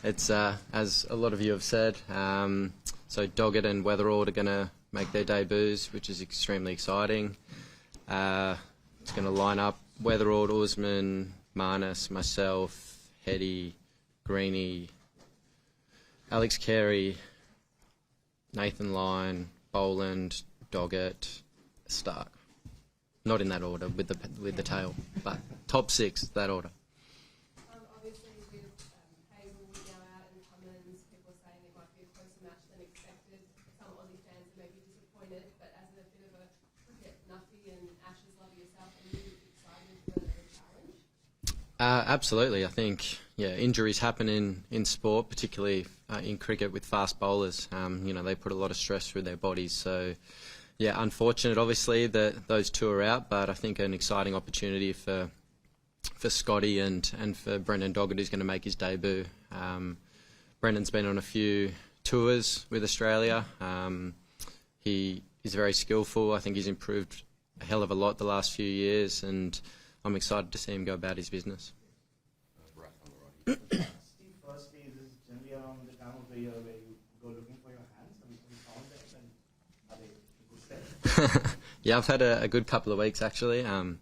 It's as a lot of you have said. So Doggett and Weatherald are going to make their debuts, which is extremely exciting. It's going to line up Weatherald, Usman, Marnus, myself, Hetty, Greeny, Alex Carey, Nathan Lyon, Boland, Doggett, Stark. Not in that order with the tail, but top 6, that order. Obviously, with Hazel now out and Cummins, people are saying it might be a closer match than expected. Some Aussie fans may be disappointed, but as a bit of a cricket nuffy and Ashes lover yourself, are you excited for the challenge? Absolutely. I think injuries happen in sport, particularly in cricket with fast bowlers. They put a lot of stress through their bodies, so. Yeah, unfortunate, obviously, that those two are out, but I think an exciting opportunity for Scotty and for Brendan Doggett, who's going to make his debut. Brendan's been on a few tours with Australia. He is very skillful. I think he's improved a hell of a lot the last few years, and I'm excited to see him go about his business. Steve, firstly, this is generally around the time of the year where you go looking for your hands. Have you found them, and are they in good stead? Yeah, I've had a good couple of weeks actually. A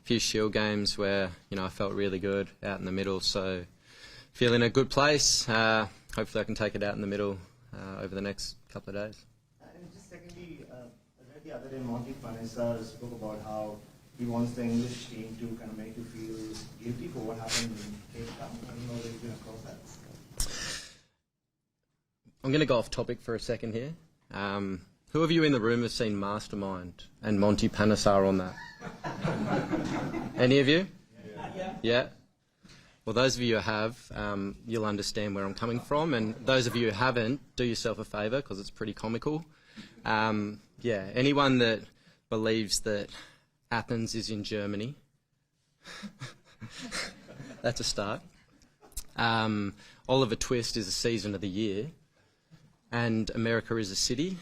few Shield games where I felt really good out in the middle, so feeling a good place. Hopefully I can take it out in the middle over the next couple of days. And just secondly, I read the other day Monty Panesar spoke about how he wants the English team to kind of make you feel guilty for what happened in Cape Town. I don't know whether you've been across that. I'm going to go off topic for a second here. Who of you in the room have seen Mastermind and Monty Panesar on that? Any of you? Yeah? Well, those of you who have, you'll understand where I'm coming from, and those of you who haven't, do yourself a favour because it's pretty comical. Anyone that believes that Athens is in Germany, that's a start. Oliver Twist is a season of the year, and America is a city.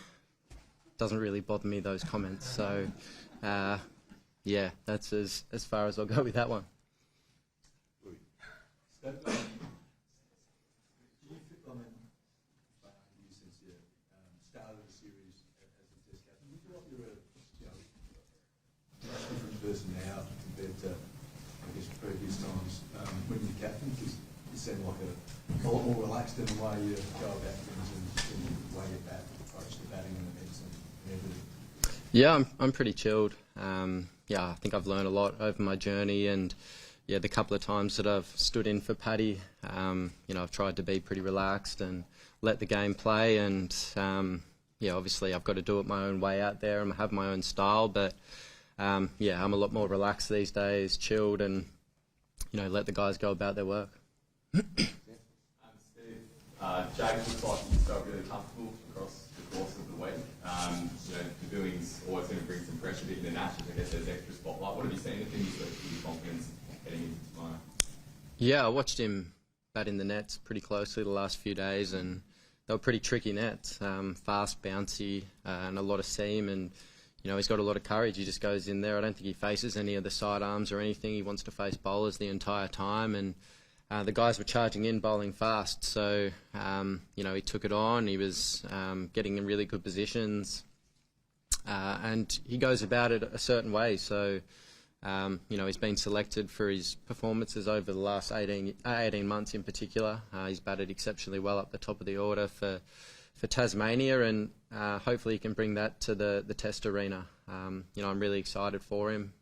Doesn't really bother me, those comments. So, that's as far as I'll go with that one. Started the series as a test captain. You feel like you're a different person now compared to, previous times when you're captain? Because you seem like a lot more relaxed in the way you go about things and the way you approach the batting and the medicine and everything. Yeah, I'm pretty chilled. I think I've learned a lot over my journey, and the couple of times that I've stood in for Paddy, I've tried to be pretty relaxed and let the game play, and obviously I've got to do it my own way out there and have my own style, but I'm a lot more relaxed these days, chilled, and let the guys go about their work. Steve, Jake looks like he's felt really comfortable across the course of the week. The doing's always going to bring some pressure to the Ashes. I guess there's extra spotlight. What have you seen of him? He's got good confidence heading into tomorrow. Yeah, I watched him bat in the nets pretty closely the last few days, and they were pretty tricky nets, fast, bouncy, and a lot of seam, and he's got a lot of courage. He just goes in there. I don't think he faces any of the sidearms or anything. He wants to face bowlers the entire time, and the guys were charging in, bowling fast, so he took it on. He was getting in really good positions, and he goes about it a certain way. So he's been selected for his performances over the last 18 months in particular. He's batted exceptionally well up the top of the order for Tasmania, and hopefully he can bring that to the Test arena. I'm really excited for him.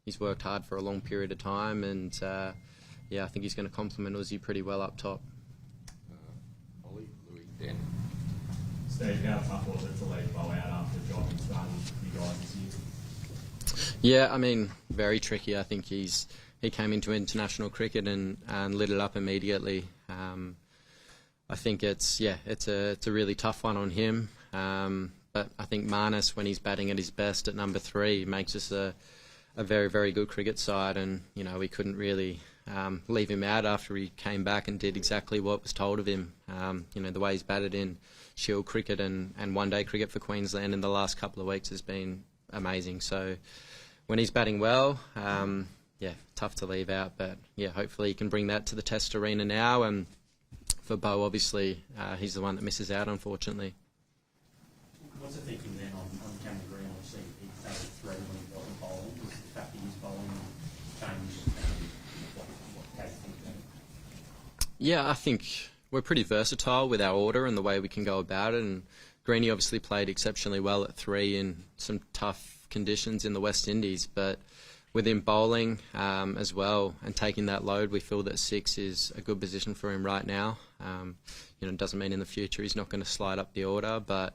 He's worked hard for a long period of time, and I think he's going to complement Uzi pretty well up top. Ollie, Louis, Dan. Steve, how tough was it to leave Bo out after the job he's done you guys this year? Yeah, very tricky. I think he came into international cricket and lit it up immediately. I think it's a really tough one on him. But I think Marnus, when he's batting at his best at number 3, makes us a very, very good cricket side, and we couldn't really leave him out after he came back and did exactly what was told of him. The way he's batted in Shield cricket and one-day cricket for Queensland in the last couple of weeks has been amazing. So when he's batting well, tough to leave out, but hopefully he can bring that to the Test arena now, and for Bo, obviously, he's the one that misses out, unfortunately. What's the thinking then on Cameron Green? Obviously, he had a threat when he got the bowling. Does the fact that he's bowling change how you think then? Yeah, I think we're pretty versatile with our order and the way we can go about it. And Greeny obviously played exceptionally well at 3 in some tough conditions in the West Indies. But with him bowling as well and taking that load, we feel that 6 is a good position for him right now. It doesn't mean in the future he's not going to slide up the order, but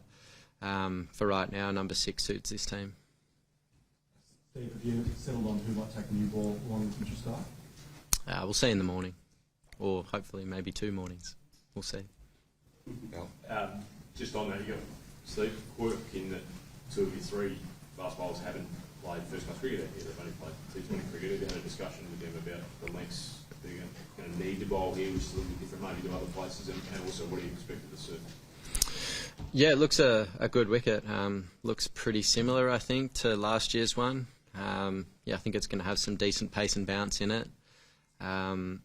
for right now, number 6 suits this team. Steve, have you settled on who might take the new ball along with Mitchell Stark? We'll see in the morning, or hopefully maybe 2 mornings. We'll see. Well, Just on that, you got Steve quirk in that 2 of your 3 fast bowlers haven't played first class cricket out here. They've only played T20 cricket. Have you had a discussion with them about the lengths they're going to need to bowl here, which is a little bit different maybe to other places, and also what do you expect of the surface? Yeah, it looks a good wicket. Looks pretty similar, I think, to last year's one. I think it's going to have some decent pace and bounce in it. And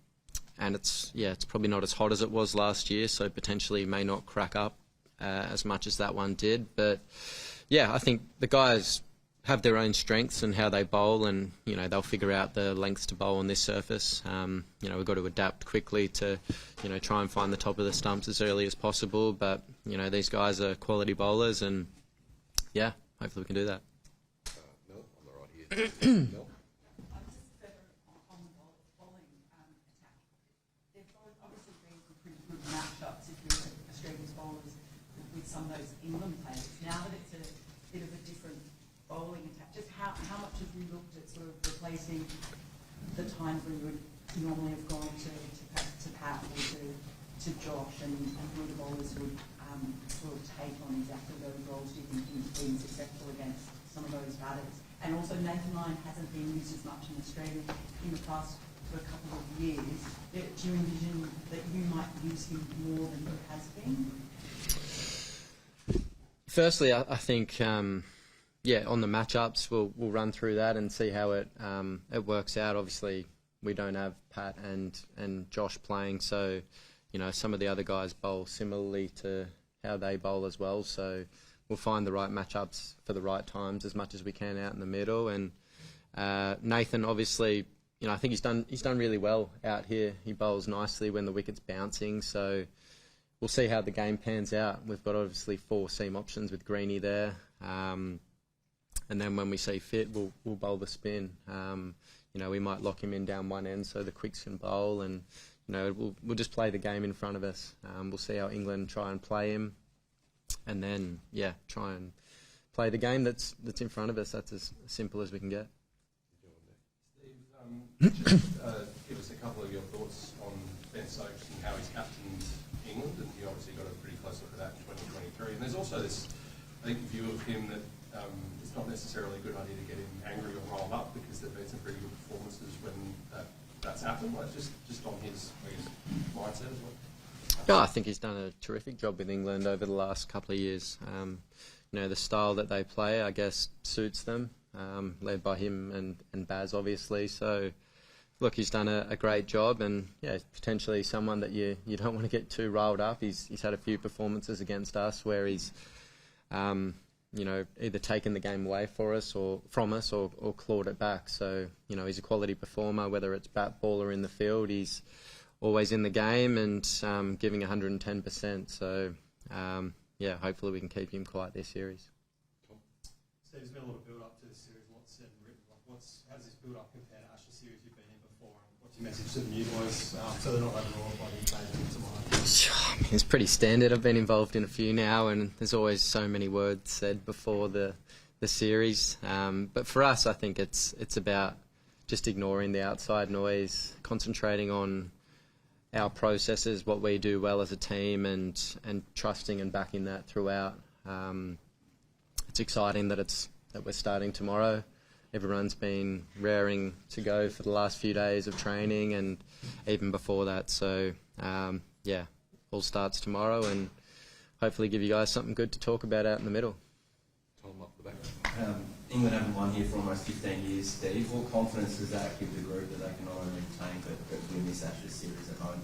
it's probably not as hot as it was last year, so potentially may not crack up as much as that one did. But yeah, I think the guys have their own strengths and how they bowl, and they'll figure out the lengths to bowl on this surface. We've got to adapt quickly to try and find the top of the stumps as early as possible. But these guys are quality bowlers, and yeah, hopefully we can do that. Mel, on the right here. Mel? Just further on the bowling attack. They've both obviously been some pretty good matchups if you look at Australia's bowlers with some of those England players. Now that it's a bit of a different bowling attack, just how much have you looked at sort of replacing the times when you would normally have gone to Pat or to Josh, and who the bowlers would sort of take on exactly those roles? Do you think he's been successful against some of those batters? And also, Nathan Lyon hasn't been used as much in Australia in the past for a couple of years. Do you envision that you might use him more than he has been? Firstly, I think on the matchups we'll run through that and see how it works out. Obviously, we don't have Pat and Josh playing, so some of the other guys bowl similarly to how they bowl as well. So we'll find the right matchups for the right times as much as we can out in the middle. And Nathan, obviously, I think he's done really well out here. He bowls nicely when the wicket's bouncing. So we'll see how the game pans out. We've got obviously 4 seam options with Greeny there. And then when we see fit, we'll bowl the spin. We might lock him in down one end so the quicks can bowl, and we'll just play the game in front of us. We'll see how England try and play him, and then try and play the game that's in front of us. That's as simple as we can get. Steve, just give us a couple of your thoughts on Ben Stokes and how he's captained England, and you obviously got a pretty close look at that in 2023. And there's also this, I think, view of him that it's not necessarily a good idea to get him angry or rolled up, because there've been some pretty good performances when that's happened. Like just on his mindset as well. Yeah, I think he's done a terrific job with England over the last couple of years. The style that they play, I guess, suits them, led by him and Baz, obviously. So, look, he's done a great job, and potentially someone that you don't want to get too riled up. He's had a few performances against us where he's either taken the game away from us or clawed it back. So, he's a quality performer, whether it's bat, ball or in the field. He's always in the game and giving 110%. So, hopefully we can keep him quiet this series. Steve, there's been a lot of build-up to this series, a lot said and written. How does this build-up compare to Ashes series you've been in before? And what's your message to the new boys so they're not overawed by the invasion tomorrow? It's pretty standard. I've been involved in a few now, and there's always so many words said before the series. But for us, I think it's about just ignoring the outside noise, concentrating on our processes, what we do well as a team, and trusting and backing that throughout. It's exciting that we're starting tomorrow. Everyone's been raring to go for the last few days of training and even before that. So, all starts tomorrow, and hopefully give you guys something good to talk about out in the middle. Tom up the back. England haven't won here for almost 15 years, Steve. What confidence does that give the group that they can not only retain but win this Ashes series at home?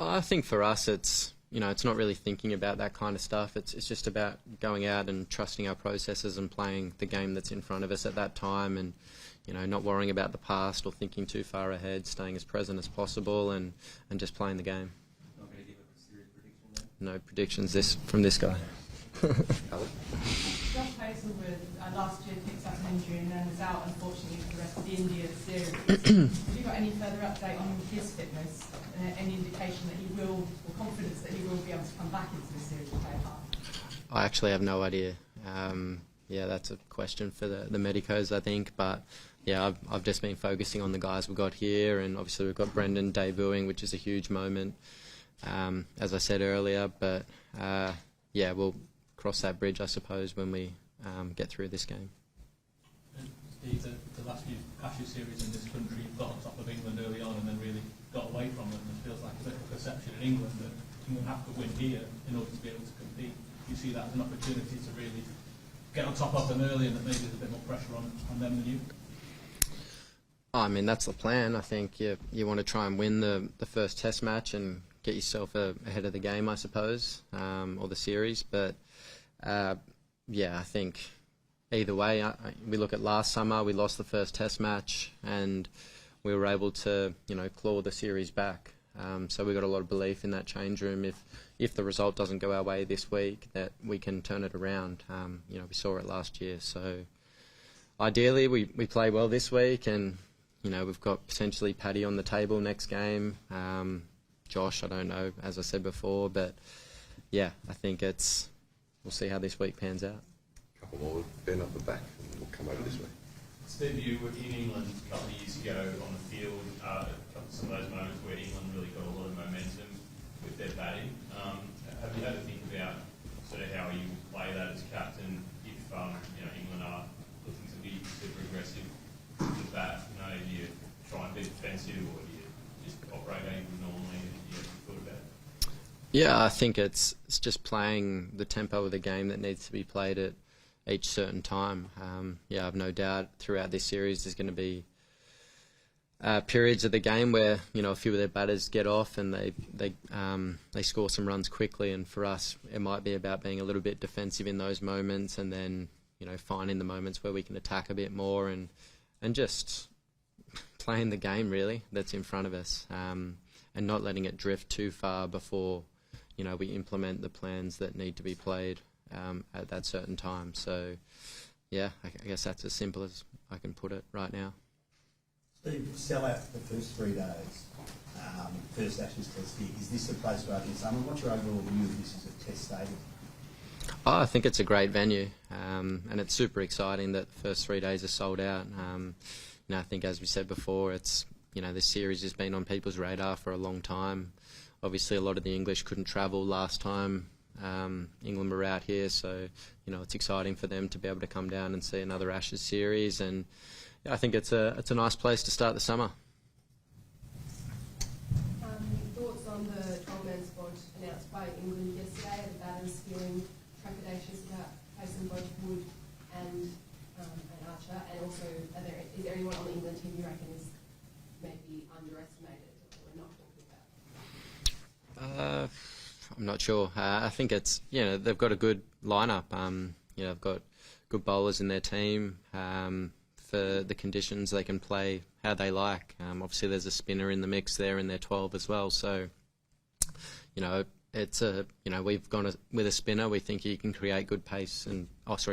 I think for us, it's it's not really thinking about that kind of stuff. It's just about going out and trusting our processes and playing the game that's in front of us at that time, and not worrying about the past or thinking too far ahead, staying as present as possible, and just playing the game. Not going to give a serious prediction then? No predictions from this guy. Josh Hazelwood last year picked up an injury and then was out, unfortunately, for the rest of the India series. Have you got any further update on his fitness? Any indication that he will, or confidence that he will be able to come back into the series and play a part? I actually have no idea. Yeah, that's a question for the medicos, I think. But yeah, I've just been focusing on the guys we've got here, and obviously we've got Brendan debuting, which is a huge moment, as I said earlier. But yeah, we'll cross that bridge, I suppose, when we get through this game. Steve, the last few Ashes series in this country, you've got on top of England early on and then really got away from them. It feels like a bit of a perception in England that England have to win here in order to be able to compete. Do you see that as an opportunity to really get on top of them early, and that maybe there's a bit more pressure on them than you? I mean, that's the plan. I think you want to try and win the first Test match and get yourself ahead of the game, I suppose, or the series. But yeah, I think either way, we look at last summer, we lost the first Test match and we were able to, claw the series back. So we've got a lot of belief in that change room. If the result doesn't go our way this week, that we can turn it around. We saw it last year. So ideally, we play well this week, and we've got potentially Paddy on the table next game. Josh, I don't know, as I said before, but yeah, I think we'll see how this week pans out. A couple more, Ben up the back, and we'll come over this way. Steve, you were in England a couple of years ago on the field, some of those moments where England really got a lot of momentum with their batting. Have you had to think about sort of how you play that as captain if England are looking to be super aggressive with that? Do you try and be defensive, or do you just operate how you would normally? Have you thought about it? Yeah, I think it's just playing the tempo of the game that needs to be played at each certain time. Yeah, I've no doubt throughout this series there's going to be periods of the game where a few of their batters get off and they score some runs quickly, and for us it might be about being a little bit defensive in those moments, and then finding the moments where we can attack a bit more and just playing the game really that's in front of us, and not letting it drift too far before we implement the plans that need to be played at that certain time. So yeah, I guess that's as simple as I can put it right now. Steve, sell out the first 3 days, first Ashes Test here. Is this the place for opening summer? What's your overall view of this as a Test stadium? I think it's a great venue, and it's super exciting that the first 3 days are sold out. I think, as we said before, it's this series has been on people's radar for a long time. Obviously, a lot of the English couldn't travel last time England were out here, so it's exciting for them to be able to come down and see another Ashes series, and I think it's a nice place to start the summer. Thoughts on the 12-man squad announced by England yesterday? The batters feeling trepidatious about facing both Wood and Archer, and also is there anyone on the England team you reckon is maybe underestimated or not talked about? I'm not sure. I think it's they've got a good lineup. They've got good bowlers in their team. For the conditions, they can play how they like. Obviously, there's a spinner in the mix there in their 12 as well. So, it's we've gone with a spinner. We think he can create good pace and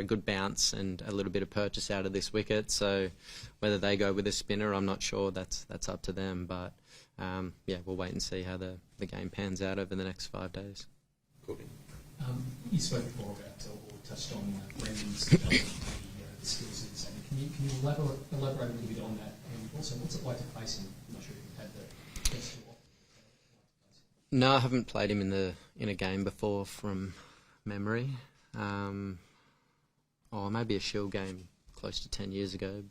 good bounce and a little bit of purchase out of this wicket. So, whether they go with a spinner, I'm not sure. That's up to them. But yeah, we'll wait and see how the game pans out over the next 5 days. Courtney. You spoke before about, or touched on Brendan's development, the skills of the centre. Can you elaborate a little bit on that? And also, what's it like to face him? I'm not sure if you've had the test or what. No, I haven't played him in a game before from memory. Maybe a Shield game close to 10 years ago.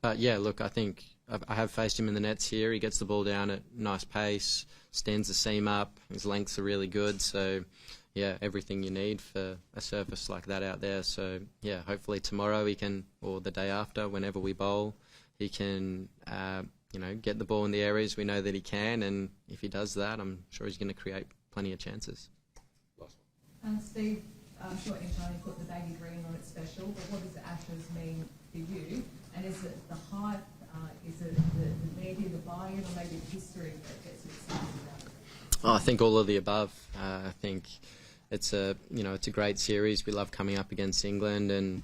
But yeah, look, I think I have faced him in the nets here. He gets the ball down at nice pace, stands the seam up. His lengths are really good. So yeah, everything you need for a surface like that out there. So yeah, hopefully tomorrow he can, or the day after, whenever we bowl, he can get the ball in the areas we know that he can, and if he does that, I'm sure he's going to create plenty of chances. Steve, I'm sure Entirely put the baby green on its special, but what does the Ashes mean for you? And is it the hype, is it the media, the buy-in, or maybe the history that gets you excited about it? I think all of the above. I think it's a great series. We love coming up against England, and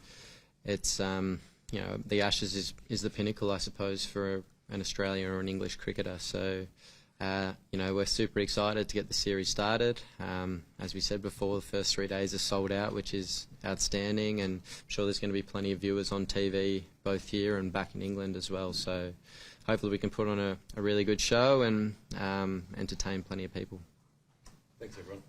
it's the Ashes is the pinnacle, I suppose, for an Australian or an English cricketer. So we're super excited to get the series started. As we said before, the first 3 days are sold out, which is outstanding, and I'm sure there's going to be plenty of viewers on TV, both here and back in England as well. So hopefully we can put on a really good show and entertain plenty of people. Thanks, everyone.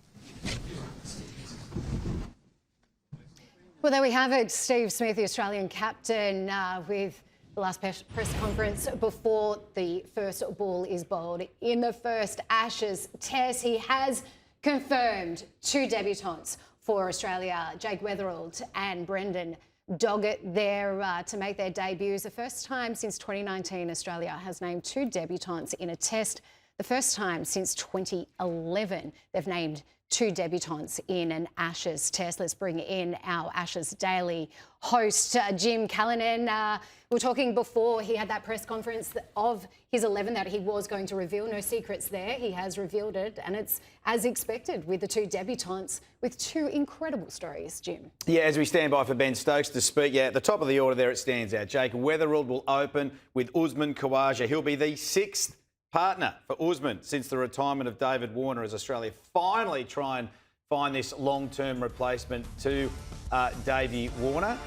Well, there we have it. Steve Smith, the Australian captain, with the last press conference before the first ball is bowled in the first Ashes Test. He has confirmed 2 debutants for Australia, Jake Weatherald and Brendan Doggett, there to make their debuts. The first time since 2019 Australia has named 2 debutants in a Test. The first time since 2011 they've named 2 debutants in an Ashes Test. Let's bring in our Ashes Daily host, Jim Callanan. We were talking before he had that press conference of his 11 that he was going to reveal. No secrets there. He has revealed it, and it's as expected with the 2 debutants with 2 incredible stories, Jim. Yeah, as we stand by for Ben Stokes to speak, at the top of the order there it stands out. Jake Weatherald will open with Usman Khawaja. He'll be the 6th partner for Usman since the retirement of David Warner, as Australia finally try and find this long-term replacement to Davey Warner.